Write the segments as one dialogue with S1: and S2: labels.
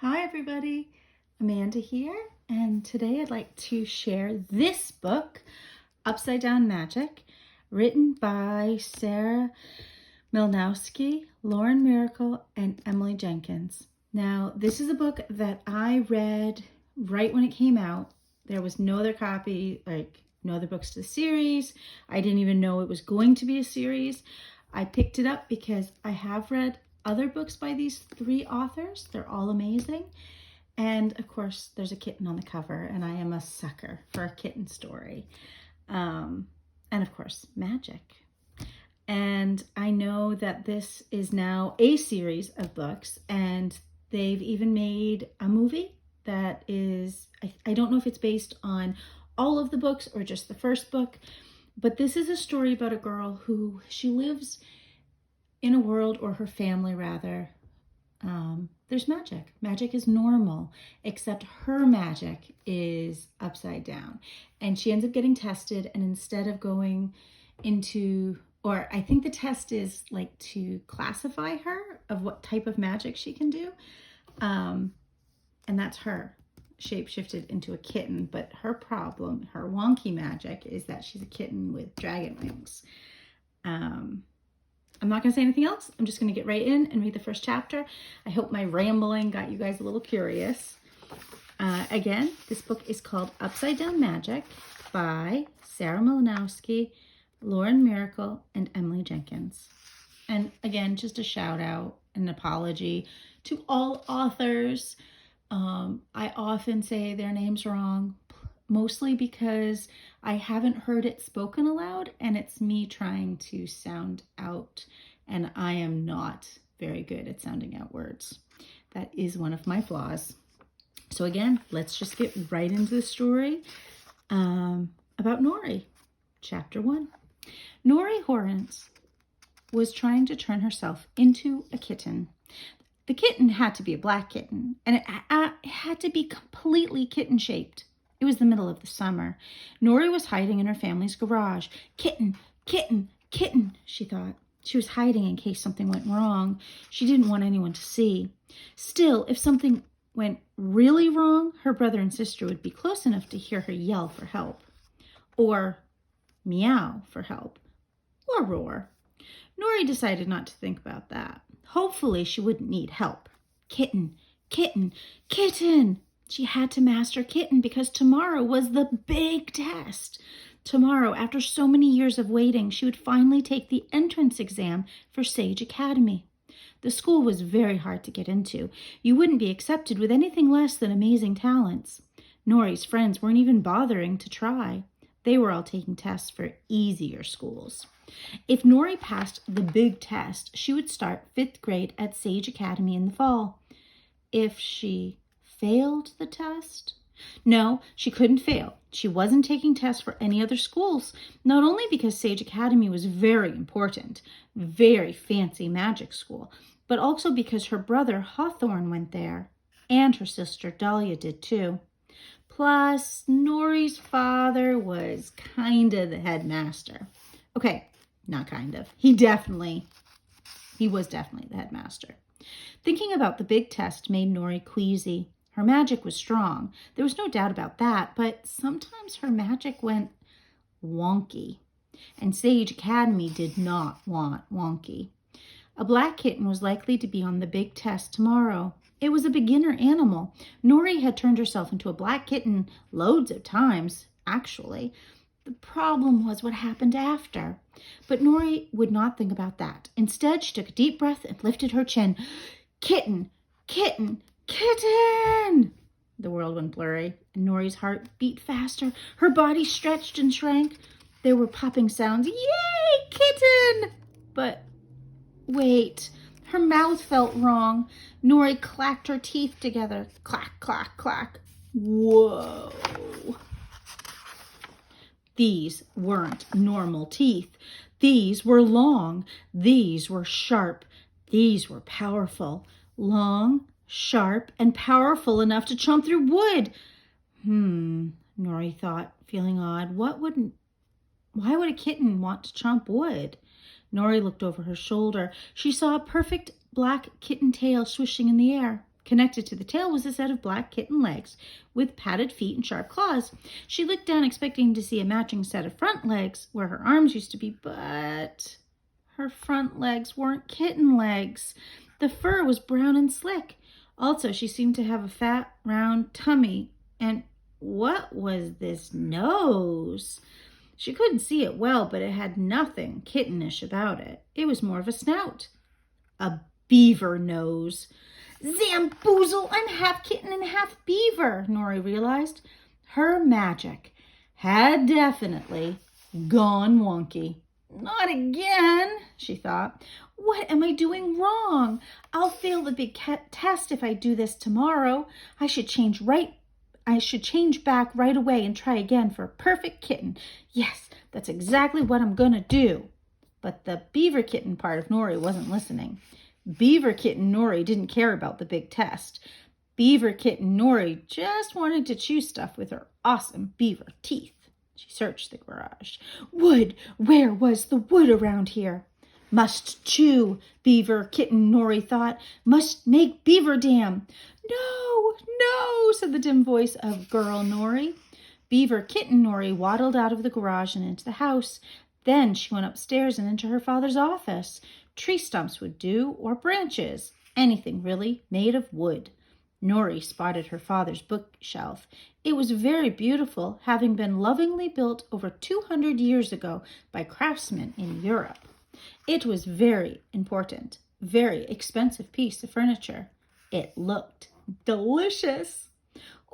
S1: Hi everybody, Amanda here, and today I'd like to share this book, Upside Down Magic, written by Sarah Mlynowski, Myracle and Emily Jenkins. Now, this is a book that I read right when it came out. There was no other copy, no other books to the series. I didn't even know it was going to be a series. I picked it up because I have read other books by these three authors. They're all amazing. And of course, there's a kitten on the cover, and I am a sucker for a kitten story. And of course, magic. And I know that this is now a series of books, and they've even made a movie that is, I don't know if it's based on all of the books or just the first book, but this is a story about a girl who she lives in a world, or her family rather, there's magic. Magic is normal, except her magic is upside down. And she ends up getting tested, and instead of going into, or I think the test is like to classify her of what type of magic she can do. And that's her shape-shifted into a kitten. But her problem, her wonky magic, is that she's a kitten with dragon wings. I'm not going to say anything else. I'm just going to get right in and read the first chapter. I hope my rambling got you guys a little curious. Again, this book is called Upside Down Magic by Sarah Mlynowski, Myracle and Emily Jenkins. And again, just a shout out and an apology to all authors. I often say their names wrong, mostly because I haven't heard it spoken aloud, and it's me trying to sound out, and I am not very good at sounding out words. That is one of my flaws. So again, let's just get right into the story about Nori. Chapter 1. Nori Horrence was trying to turn herself into a kitten. The kitten had to be a black kitten, and it had to be completely kitten-shaped. It was the middle of the summer. Nori was hiding in her family's garage. Kitten, kitten, kitten, she thought. She was hiding in case something went wrong. She didn't want anyone to see. Still, if something went really wrong, her brother and sister would be close enough to hear her yell for help, or meow for help, or roar. Nori decided not to think about that. Hopefully, she wouldn't need help. Kitten, kitten, kitten! She had to master kitten because tomorrow was the big test. Tomorrow, after so many years of waiting, she would finally take the entrance exam for Sage Academy. The school was very hard to get into. You wouldn't be accepted with anything less than amazing talents. Nori's friends weren't even bothering to try. They were all taking tests for easier schools. If Nori passed the big test, she would start 5th grade at Sage Academy in the fall. If she failed the test? No, she couldn't fail. She wasn't taking tests for any other schools, not only because Sage Academy was very important, very fancy magic school, but also because her brother Hawthorne went there, and her sister Dahlia did too. Plus, Nori's father was kind of the headmaster. Okay, not kind of. He was definitely the headmaster. Thinking about the big test made Nori queasy. Her magic was strong. There was no doubt about that, but sometimes her magic went wonky. And Sage Academy did not want wonky. A black kitten was likely to be on the big test tomorrow. It was a beginner animal. Nori had turned herself into a black kitten loads of times, actually. The problem was what happened after. But Nori would not think about that. Instead, she took a deep breath and lifted her chin. Kitten, kitten, kitten! The world went blurry, and Nori's heart beat faster. Her body stretched and shrank. There were popping sounds. Yay, kitten! But wait, her mouth felt wrong. Nori clacked her teeth together. Clack, clack, clack. Whoa. These weren't normal teeth. These were long. These were sharp. These were powerful. Long, sharp, and powerful enough to chomp through wood. Nori thought, feeling odd. Why would a kitten want to chomp wood? Nori looked over her shoulder. She saw a perfect black kitten tail swishing in the air. Connected to the tail was a set of black kitten legs with padded feet and sharp claws. She looked down expecting to see a matching set of front legs where her arms used to be, but her front legs weren't kitten legs. The fur was brown and slick. Also, she seemed to have a fat, round tummy. And what was this nose? She couldn't see it well, but it had nothing kittenish about it. It was more of a snout. A beaver nose. Zamboozle, I'm half kitten and half beaver, Nori realized. Her magic had definitely gone wonky. Not again, she thought. What am I doing wrong? I'll fail the big test if I do this tomorrow. I should change back right away and try again for a perfect kitten. Yes, that's exactly what I'm gonna do. But the beaver kitten part of Nori wasn't listening. Beaver kitten Nori didn't care about the big test. Beaver kitten Nori just wanted to chew stuff with her awesome beaver teeth. She searched the garage. Wood! Where was the wood around here? Must chew, Beaver kitten Nori thought. Must make beaver dam. No, no, said the dim voice of girl Nori. Beaver kitten Nori waddled out of the garage and into the house. Then she went upstairs and into her father's office. Tree stumps would do, or branches, anything really made of wood. Nori spotted her father's bookshelf. It was very beautiful, having been lovingly built over 200 years ago by craftsmen in Europe. It was very important, very expensive piece of furniture. It looked delicious.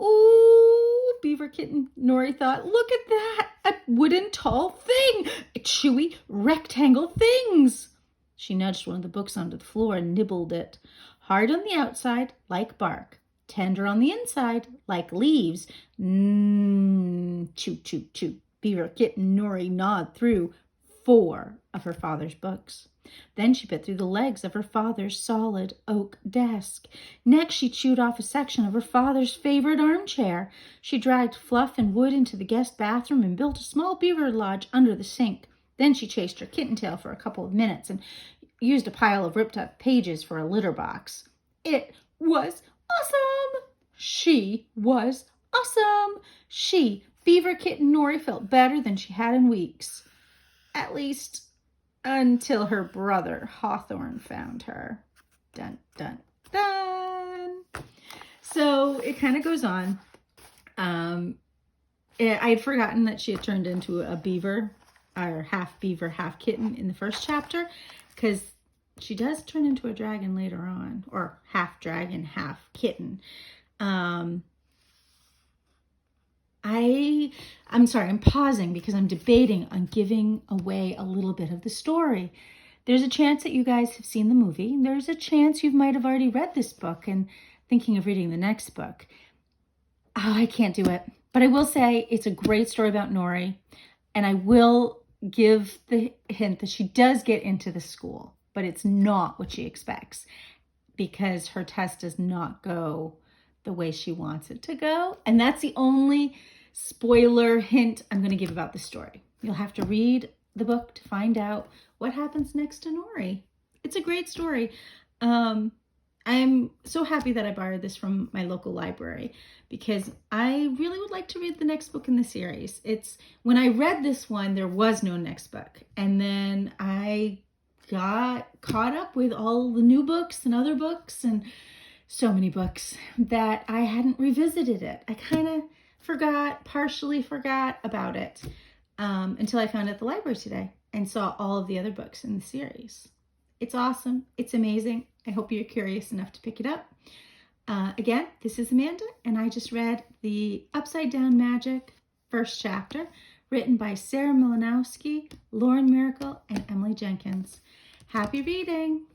S1: Ooh, Beaver kitten Nori thought, look at that, a wooden tall thing, chewy rectangle things. She nudged one of the books onto the floor and nibbled it. Hard on the outside, like bark. Tender on the inside, like leaves. Chew, chew, chew. Beaver kitten Nori gnawed through 4 of her father's books. Then she bit through the legs of her father's solid oak desk. Next, she chewed off a section of her father's favorite armchair. She dragged fluff and wood into the guest bathroom and built a small beaver lodge under the sink. Then she chased her kitten tail for a couple of minutes and used a pile of ripped up pages for a litter box. It was awesome! She was awesome! She, Beaver kitten Nori, felt better than she had in weeks. At least until her brother Hawthorne found her. Dun, dun, dun. So it kind of goes on. I had forgotten that she had turned into a beaver, or half beaver, half kitten in the first chapter, because she does turn into a dragon later on, or half dragon, half kitten. I'm sorry, I'm pausing because I'm debating on giving away a little bit of the story. There's a chance that you guys have seen the movie. There's a chance you might have already read this book and thinking of reading the next book. Oh, I can't do it. But I will say it's a great story about Nori. And I will give the hint that she does get into the school, but it's not what she expects because her test does not go the way she wants it to go. And that's the only spoiler hint I'm going to give about the story. You'll have to read the book to find out what happens next to Nori. It's a great story. I'm so happy that I borrowed this from my local library because I really would like to read the next book in the series. When I read this one, there was no next book. And then I got caught up with all the new books and other books and so many books that I hadn't revisited it. I kind of partially forgot about it until I found it at the library today and saw all of the other books in the series. It's awesome. It's amazing. I hope you're curious enough to pick it up. Again, this is Amanda, and I just read the Upside Down Magic first chapter, written by Sarah Mlynowski, Myracle and Emily Jenkins. Happy reading!